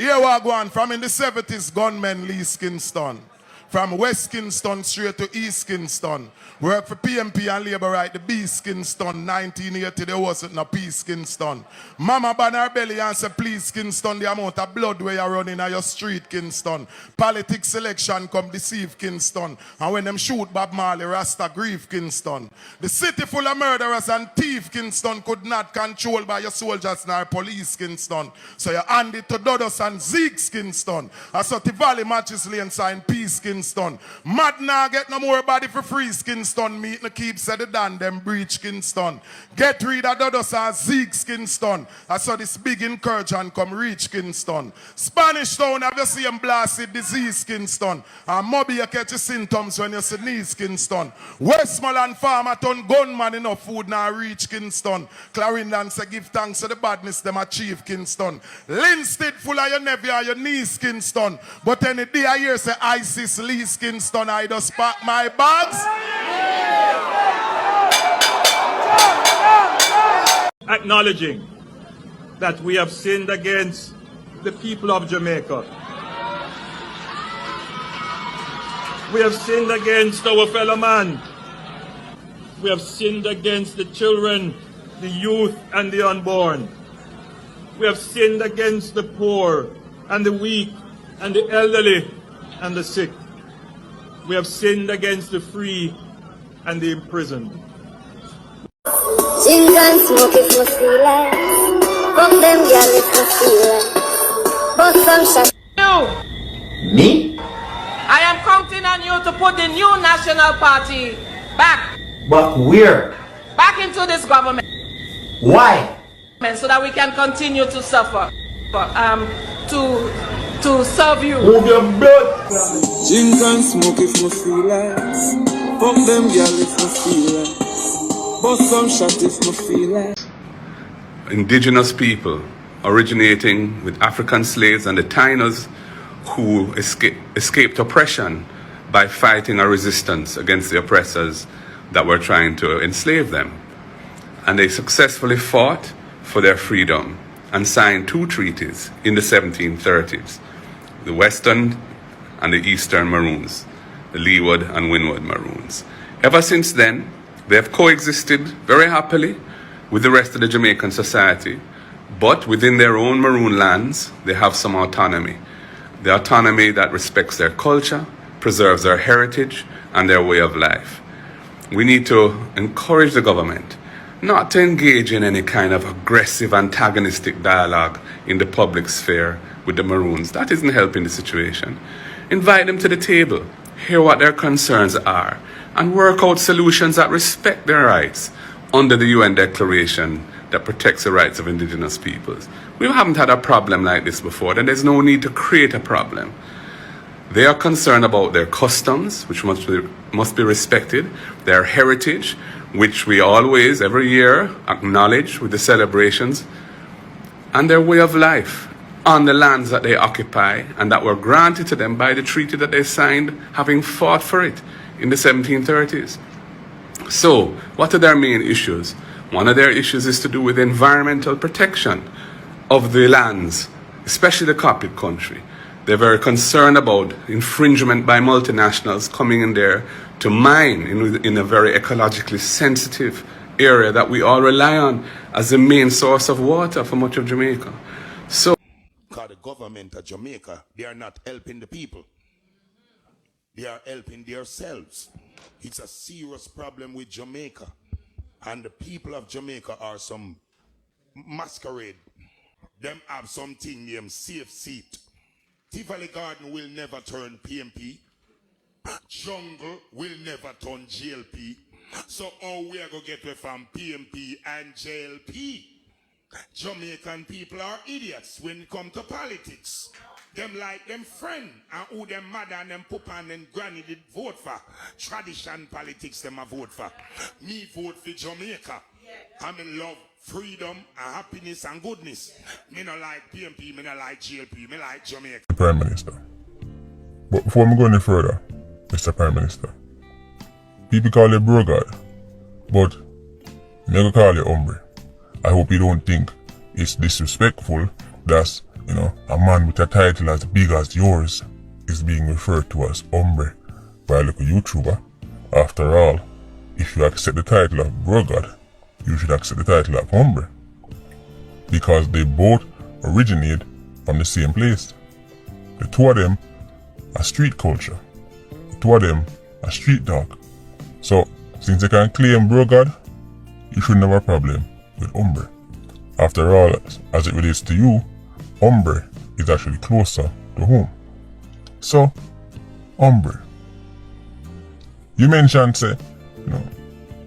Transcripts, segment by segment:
Here we go on. From in the 70s, gunmen lease Kingston. From West Kingston straight to East Kingston. Work for PMP and Labour Right, the Beast Kingston. 1980, there wasn't no peace Kingston. Mama ban her belly and say, please Kingston, the amount of blood where you're running on your street Kingston. Politics selection come deceive Kingston. And when them shoot Bob Marley, Rasta grieve Kingston. The city full of murderers and thief Kingston could not control by your soldiers nor police Kingston. So you hand it to Dodos and Zeeks Kingston. I saw the Valley Matches Lane sign peace Kingston. Mad now get no more body for free Kingston. Meet no keep said the dan them breach Kingston. Get rid of Dodos and Zeeks Kingston. I saw this big incursion come reach Kingston. Spanish Town have you see them blasted disease Kingston. And Moby you catch your symptoms when you sneeze Kingston. Westmoreland farmer turn gunman enough food now reach Kingston. Clarendon say give thanks to the badness them achieve Kingston. Linstead full of your nephew and your niece Kingston. But any day I hear say ISIS lease Kingston I just pack my bags. Acknowledging that we have sinned against the people of Jamaica. We have sinned against our fellow man. We have sinned against the children, the youth, and the unborn. We have sinned against the poor and the weak and the elderly and the sick. We have sinned against the free and the imprisoned. Drink and smoke if you feel like. Fuck them girl if you feel like. But some shot. You. Me? I am counting on you to put the new national party back. But where? Back into this government. Why? So that we can continue to suffer. To serve you. Move your blood. Drink and smoke if you feel like. Fuck them girl if you feel like. But some shot if you feel like. Indigenous people originating with African slaves and the Tainos who escaped oppression by fighting a resistance against the oppressors that were trying to enslave them. And they successfully fought for their freedom and signed 2 treaties in the 1730s, the Western and the Eastern Maroons, the Leeward and Windward Maroons. Ever since then, they have coexisted very happily with the rest of the Jamaican society, but within their own Maroon lands, they have some autonomy. The autonomy that respects their culture, preserves their heritage and their way of life. We need to encourage the government not to engage in any kind of aggressive, antagonistic dialogue in the public sphere with the Maroons. That isn't helping the situation. Invite them to the table, hear what their concerns are, and work out solutions that respect their rights under the UN Declaration that protects the rights of indigenous peoples. We haven't had a problem like this before, then there's no need to create a problem. They are concerned about their customs, which must be respected, their heritage, which we always, every year, acknowledge with the celebrations, and their way of life on the lands that they occupy and that were granted to them by the treaty that they signed, having fought for it in the 1730s. So, what are their main issues? One of their issues is to do with environmental protection of the lands, especially the Coptic country. They're very concerned about infringement by multinationals coming in there to mine in a very ecologically sensitive area that we all rely on as the main source of water for much of Jamaica. So, because the government of Jamaica, they are not helping the people. They are helping themselves. It's a serious problem with Jamaica. And the people of Jamaica are some masquerade. Them have something named safe seat. Tivoli Garden will never turn PMP. Jungle will never turn JLP. So how we are going to get away from PMP and JLP? Jamaican people are idiots when it comes to politics. Them like them friend and who them mother and them papa and them granny did vote for. Tradition politics them a vote for. Me vote for Jamaica. I'm in love, freedom, and happiness and goodness. Me not like PMP, me not like GLP, me like Jamaica. Prime Minister. But before we go any further, Mr. Prime Minister, people call you bro God, but I'm going to call you hombre. I hope you don't think it's disrespectful that a man with a title as big as yours is being referred to as hombre by a little YouTuber. After all, if you accept the title of bro god, you should accept the title of hombre, because they both originate from the same place. The two of them are street culture. The two of them are street dog. So, since they can claim bro god, you shouldn't have a problem with hombre. After all, as it relates to you, hombre is actually closer to home. So, hombre. You mentioned, say,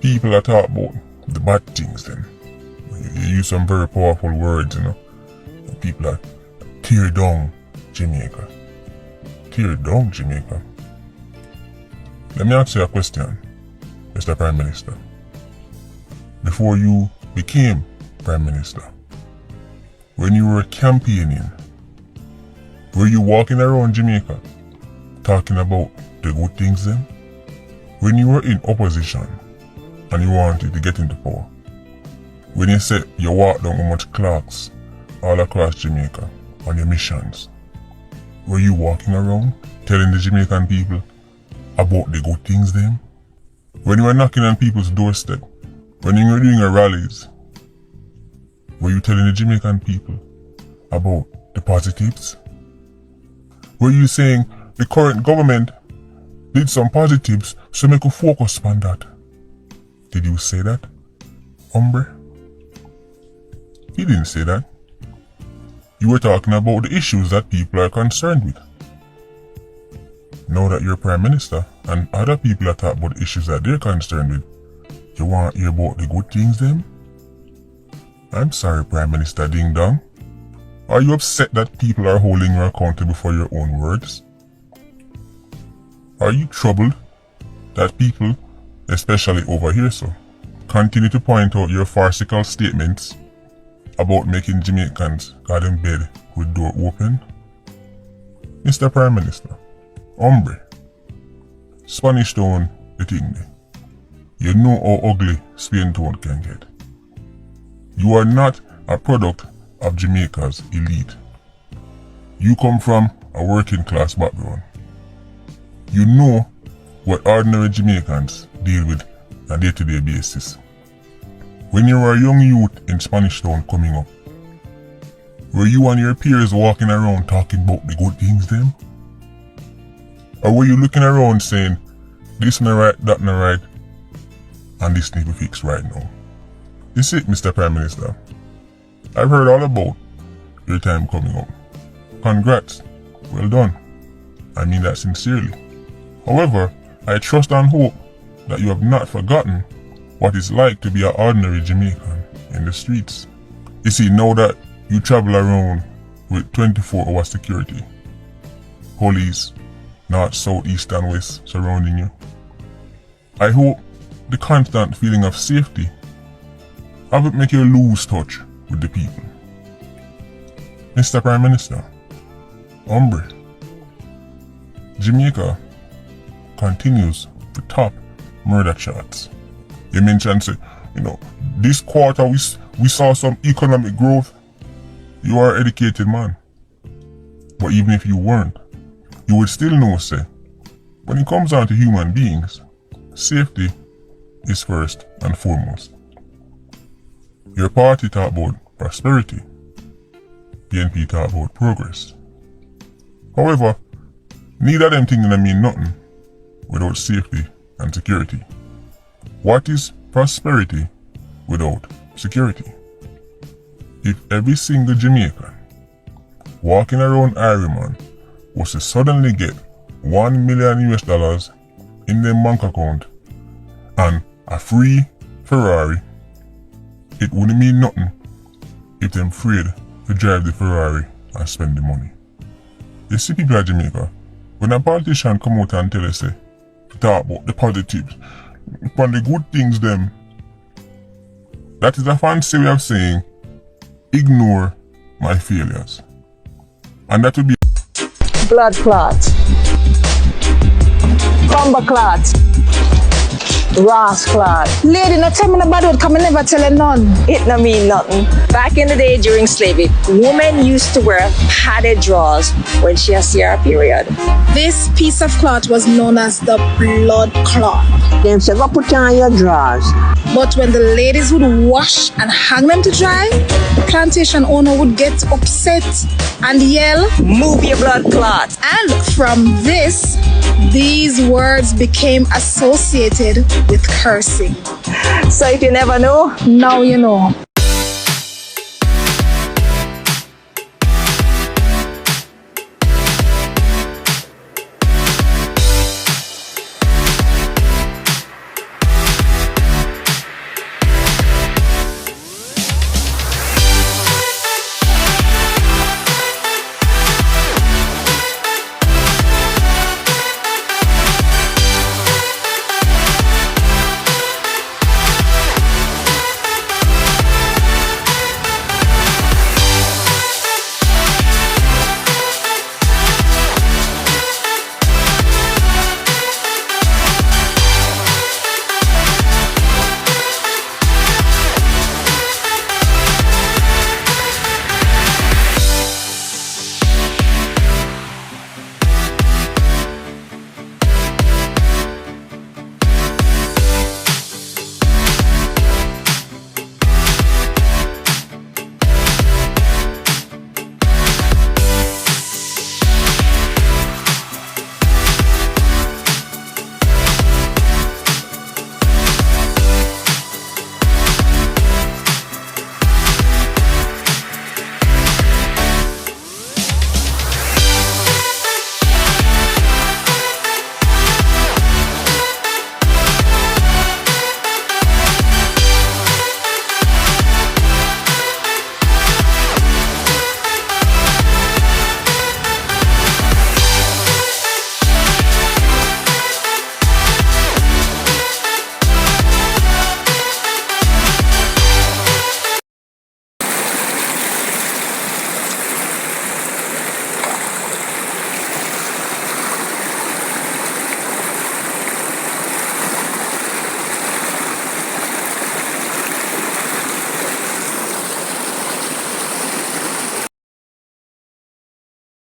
people that talk about the bad things then. You use some very powerful words, People that tear down Jamaica. Tear down Jamaica. Let me ask you a question, Mr. Prime Minister. Before you became Prime Minister, when you were campaigning, were you walking around Jamaica talking about the good things then? When you were in opposition and you wanted to get into power, when you said you walked down how much clocks all across Jamaica on your missions, were you walking around telling the Jamaican people about the good things then? When you were knocking on people's doorstep, when you were doing your rallies, were you telling the Jamaican people about the positives? Were you saying the current government did some positives so we could focus on that? Did you say that, hombre? You didn't say that. You were talking about the issues that people are concerned with. Now that you're Prime Minister and other people are talking about the issues that they're concerned with, you want to hear about the good things then? I'm sorry, Prime Minister Ding Dong. Are you upset that people are holding you accountable for your own words? Are you troubled that people, especially over here, continue to point out your farcical statements about making Jamaicans got in bed with door open? Mr. Prime Minister, hombre, Spanish Town, the thing there. You know how ugly Spain Town can get. You are not a product of Jamaica's elite. You come from a working class background. You know what ordinary Jamaicans deal with on a day-to-day basis. When you were a young youth in Spanish Town coming up, were you and your peers walking around talking about the good things then? Or were you looking around saying, this not right, that not right, and this need to be fixed right now? You see, Mr. Prime Minister, I've heard all about your time coming up. Congrats, well done. I mean that sincerely. However, I trust and hope that you have not forgotten what it's like to be an ordinary Jamaican in the streets. You see, now that you travel around with 24-hour security, police, north, south, east and west surrounding you, I hope the constant feeling of safety haven't make you lose touch with the people. Mr. Prime Minister, hombre, Jamaica continues to top murder charts. You mentioned, this quarter we saw some economic growth. You are an educated man. But even if you weren't, you would still know, when it comes down to human beings, safety is first and foremost. Your party talk about prosperity. PNP talk about progress. However, neither of them things mean nothing without safety and security. What is prosperity without security? If every single Jamaican walking around Ireland was to suddenly get $1 million US in their bank account and a free Ferrari, it wouldn't mean nothing if they're afraid to drive the Ferrari and spend the money. You see, people of Jamaica, when a politician come out and tell us, to talk about the positives, upon the good things them, that is a fancy way of saying, ignore my failures. And that would be blood clot, bomber clot, Rascal. Lady, no tell me no bad word, come never tell her none. It no mean nothing. Back in the day during slavery, women used to wear padded drawers when she has her period. This piece of cloth was known as the blood cloth. Them say, go put on your drawers. But when the ladies would wash and hang them to dry, the plantation owner would get upset and yell, "Move your blood clot." And from this, these words became associated with cursing. So if you never know, now you know.